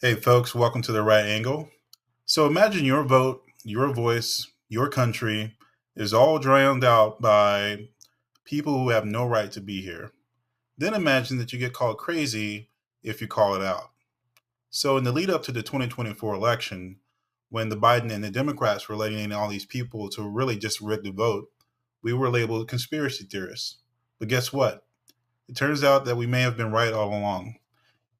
Hey, folks, welcome to the right angle. So imagine your vote, your voice, your country is all drowned out by people who have no right to be here. Then imagine that you get called crazy if you call it out. So, in the lead up to the 2024 election, when the Biden and the Democrats were letting in all these people to really just rig the vote, we were labeled conspiracy theorists. But guess what? It turns out that we may have been right all along.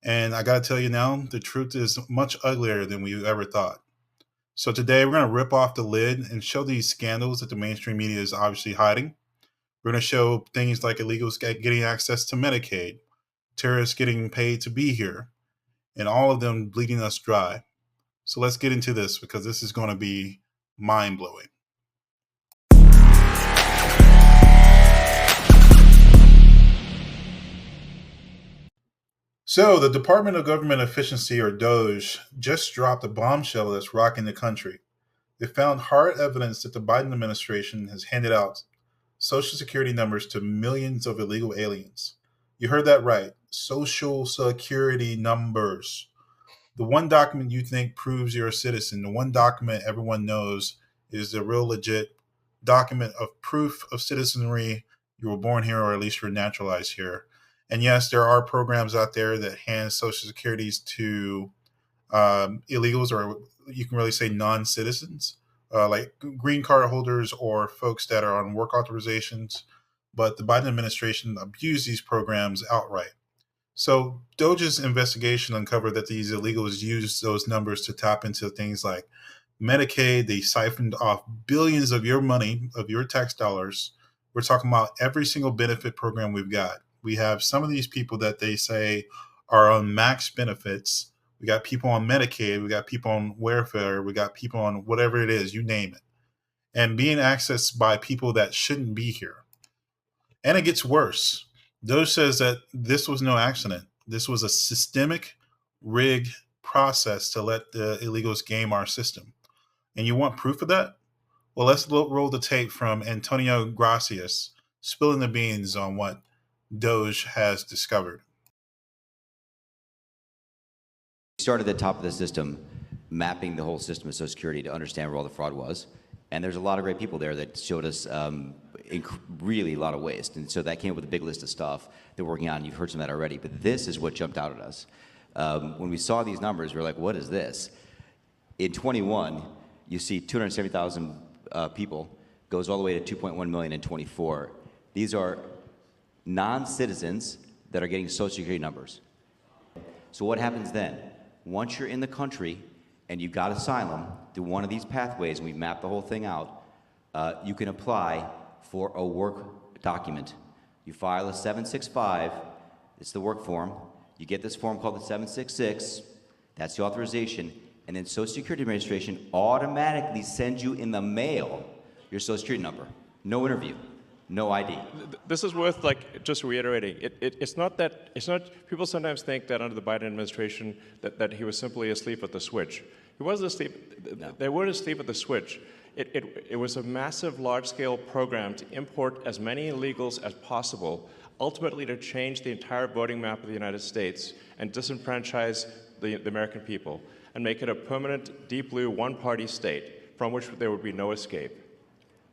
And I got to tell you now, the truth is much uglier than we ever thought. So today we're going to rip off the lid and show these scandals that the mainstream media is obviously hiding. We're going to show things like illegals getting access to Medicaid, terrorists getting paid to be here, and all of them bleeding us dry. So let's get into this because this is going to be mind blowing. So, the Department of Government Efficiency, or DOGE, just dropped a bombshell that's rocking the country. They found hard evidence that the Biden administration has handed out Social Security numbers to millions of illegal aliens. You heard that right. Social Security numbers. The one document you think proves you're a citizen, the one document everyone knows is the real legit document of proof of citizenry. You were born here, or at least you're naturalized here. And yes, there are programs out there that hand Social Securities to illegals, or you can really say non-citizens, like green card holders or folks that are on work authorizations. But the Biden administration abused these programs outright. So Doge's investigation uncovered that these illegals used those numbers to tap into things like Medicaid. They siphoned off billions of your money, of your tax dollars. We're talking about every single benefit program we've got. We have some of these people that they say are on max benefits. We got people on Medicaid. We got people on welfare. We got people on whatever it is, you name it, and being accessed by people that shouldn't be here. And it gets worse. Doge says that this was no accident. This was a systemic, rigged process to let the illegals game our system. And you want proof of that? Well, let's roll the tape from Antonio Gracias spilling the beans on what Doge has discovered. Started at the top of the system, mapping the whole system of Social Security to understand where all the fraud was. And there's a lot of great people there that showed us really a lot of waste. And so that came up with a big list of stuff that we're working on. You've heard some of that already. But this is what jumped out at us. When we saw these numbers, we were like, what is this? In 21, you see 270,000 people, goes all the way to 2.1 million in 24. These are non-citizens that are getting Social Security numbers. So what happens then? Once you're in the country and you got asylum through one of these pathways, and we map the whole thing out, you can apply for a work document. You file a 765, it's the work form. You get this form called the 766, that's the authorization, and then Social Security Administration automatically sends you in the mail your Social Security number. No interview. No ID. This is worth just reiterating. It's not that people sometimes think that under the Biden administration that he was simply asleep at the switch. He wasn't asleep. No. They weren't asleep at the switch. It was a massive, large-scale program to import as many illegals as possible, ultimately to change the entire voting map of the United States and disenfranchise the American people and make it a permanent, deep blue, one-party state from which there would be no escape.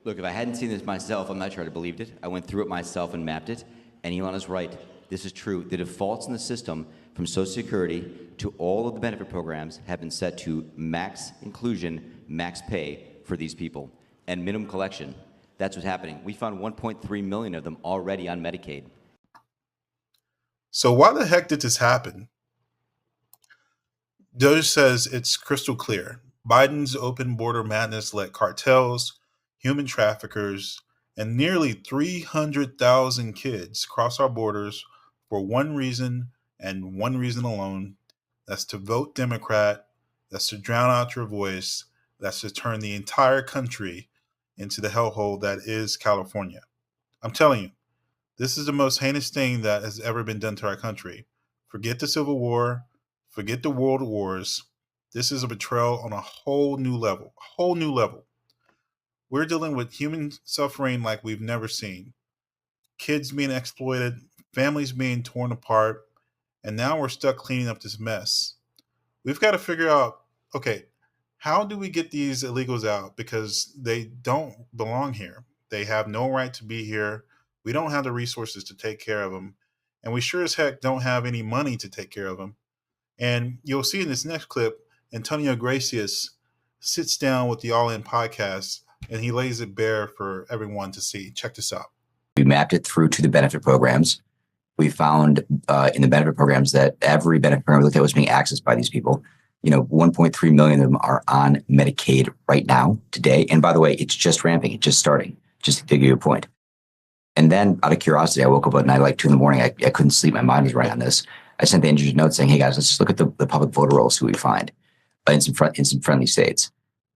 Look, if I hadn't seen this myself, I'm not sure I'd have believed it. I went through it myself and mapped it, and Elon is right. This is true. The defaults in the system from Social Security to all of the benefit programs have been set to max inclusion, max pay for these people, and minimum collection. That's what's happening. We found 1.3 million of them already on Medicaid. So, why the heck did this happen? Doge says it's crystal clear. Biden's open border madness let cartels, human traffickers, and nearly 300,000 kids cross our borders for one reason and one reason alone. That's to vote Democrat, that's to drown out your voice, that's to turn the entire country into the hellhole that is California. I'm telling you, this is the most heinous thing that has ever been done to our country. Forget the Civil War, forget the world wars. This is a betrayal on a whole new level. A whole new level. We're dealing with human suffering like we've never seen. Kids being exploited, families being torn apart, and now we're stuck cleaning up this mess. we've got to figure out, okay, how do we get these illegals out? Because they don't belong here. They have no right to be here. We don't have the resources to take care of them. And we sure as heck don't have any money to take care of them. And you'll see in this next clip, Antonio Gracias sits down with the All In podcast and he lays it bare for everyone to see. Check this out. We mapped it through to the benefit programs. We found in the benefit programs that every benefit program we looked at was being accessed by these people. 1.3 million of them are on Medicaid right now, today. And by the way, it's just ramping. It's just starting, just to give you a point. And then out of curiosity, I woke up at night like 2 a.m. I couldn't sleep. My mind was running on this. I sent the engineers a note saying, hey guys, let's just look at the public voter rolls, see what we find in some friendly states.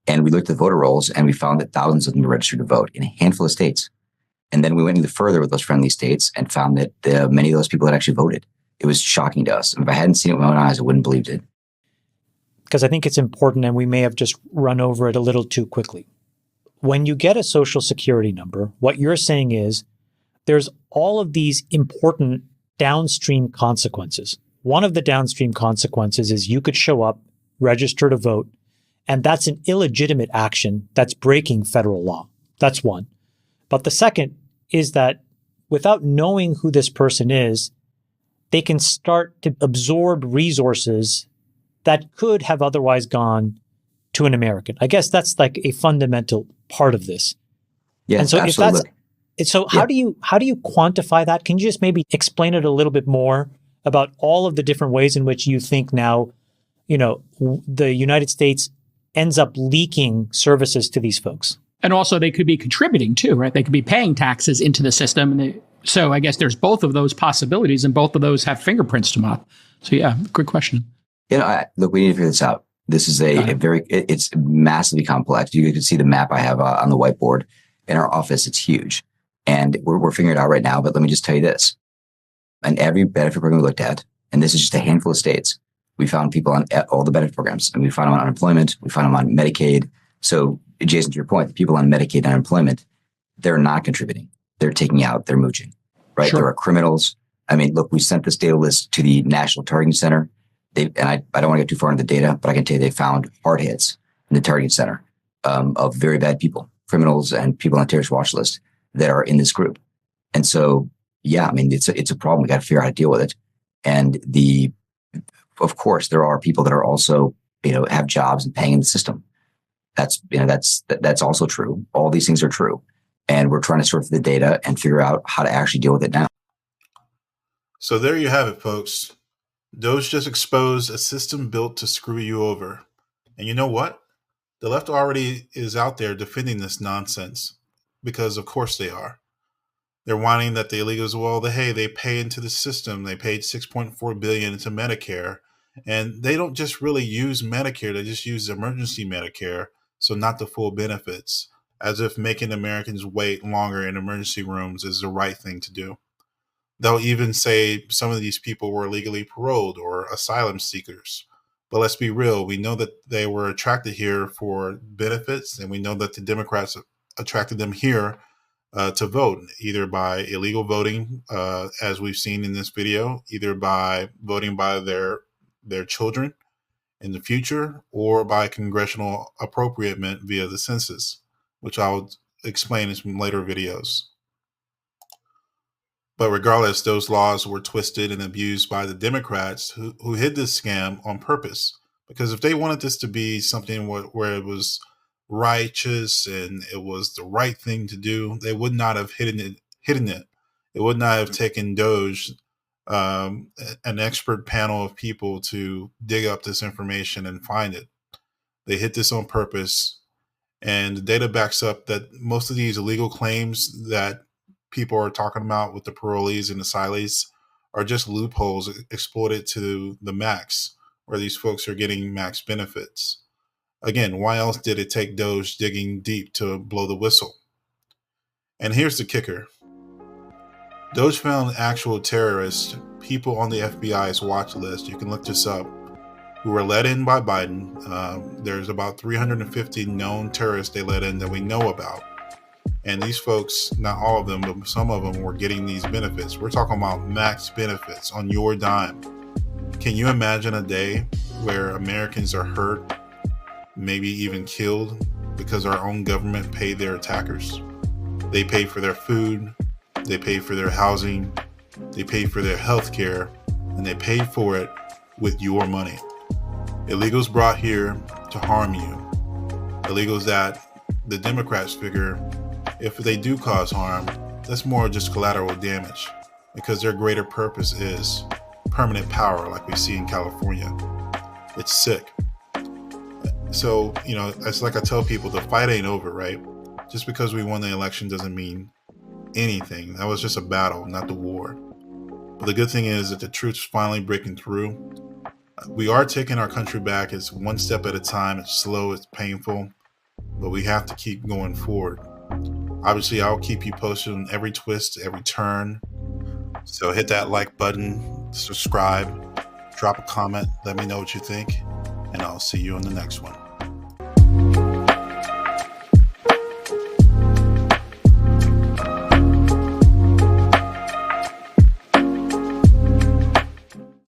And we looked at the voter rolls and we found that thousands of them were registered to vote in a handful of states. And then we went even further with those friendly states and found that many of those people had actually voted. It was shocking to us. If I hadn't seen it with my own eyes, I wouldn't have believed it. Because I think it's important, and we may have just run over it a little too quickly. When you get a social security number, what you're saying is there's all of these important downstream consequences. One of the downstream consequences is you could show up, register to vote, and that's an illegitimate action that's breaking federal law. That's one. But the second is that without knowing who this person is, they can start to absorb resources that could have otherwise gone to an American. I guess that's like a fundamental part of this. Yeah, and so absolutely. How do you quantify that? Can you just maybe explain it a little bit more about all of the different ways in which you think now, the United States ends up leaking services to these folks? And also they could be contributing too, right? They could be paying taxes into the system. So I guess there's both of those possibilities, and both of those have fingerprints to mop. So yeah, good question. Look, we need to figure this out. This is it's massively complex. You can see the map I have on the whiteboard in our office. It's huge. And we're figuring it out right now. But let me just tell you this. And every benefit program we looked at, and this is just a handful of states, we found people on all the benefit programs. And we found them on unemployment. We found them on Medicaid. So Jason, to your point, the people on Medicaid and unemployment, they're not contributing. They're taking out, they're mooching, right? Sure. There are criminals. I mean, look, we sent this data list to the National Targeting Center. I don't want to get too far into the data, but I can tell you they found hard hits in the Targeting Center of very bad people, criminals and people on the terrorist watch list that are in this group. And so, yeah, I mean, it's a problem. We got to figure out how to deal with it. And of course, there are people that are also, have jobs and paying in the system. That's also true. All these things are true. And we're trying to sort through the data and figure out how to actually deal with it now. So there you have it, folks. Doge just exposed a system built to screw you over. And you know what? The left already is out there defending this nonsense because, of course, they are. They're whining that the illegals, they pay into the system. They paid $6.4 billion into Medicare. And they don't just really use Medicare. They just use emergency Medicare. So not the full benefits, as if making Americans wait longer in emergency rooms is the right thing to do. They'll even say some of these people were illegally paroled or asylum seekers. But let's be real. We know that they were attracted here for benefits, and we know that the Democrats attracted them here to vote, either by illegal voting, as we've seen in this video, either by voting by their children in the future, or by congressional appropriation via the census, which I'll explain in some later videos. But regardless, those laws were twisted and abused by the Democrats who hid this scam on purpose. Because if they wanted this to be something where it was righteous and it was the right thing to do, they would not have hidden it. It would not have taken Doge, an expert panel of people, to dig up this information and find it. They hid this on purpose. And the data backs up that most of these illegal claims that people are talking about with the parolees and asylees are just loopholes exploited to the max, where these folks are getting max benefits. Again, why else did it take Doge digging deep to blow the whistle? And here's the kicker. Doge found actual terrorists, people on the FBI's watch list, you can look this up, who were let in by Biden. There's about 350 known terrorists they let in that we know about. And these folks, not all of them, but some of them were getting these benefits. We're talking about max benefits on your dime. Can you imagine a day where Americans are hurt, maybe even killed, because our own government paid their attackers. They pay for their food, they pay for their housing, they pay for their health care, and they pay for it with your money. Illegals brought here to harm you. Illegals that the Democrats figure, if they do cause harm, that's more just collateral damage, because their greater purpose is permanent power, like we see in California. It's sick. So, it's like I tell people, the fight ain't over, right? Just because we won the election doesn't mean anything. That was just a battle, not the war. But the good thing is that the truth's finally breaking through. We are taking our country back. It's one step at a time. It's slow, it's painful, but we have to keep going forward. Obviously, I'll keep you posted on every twist, every turn. So hit that like button, subscribe, drop a comment, let me know what you think, and I'll see you on the next one.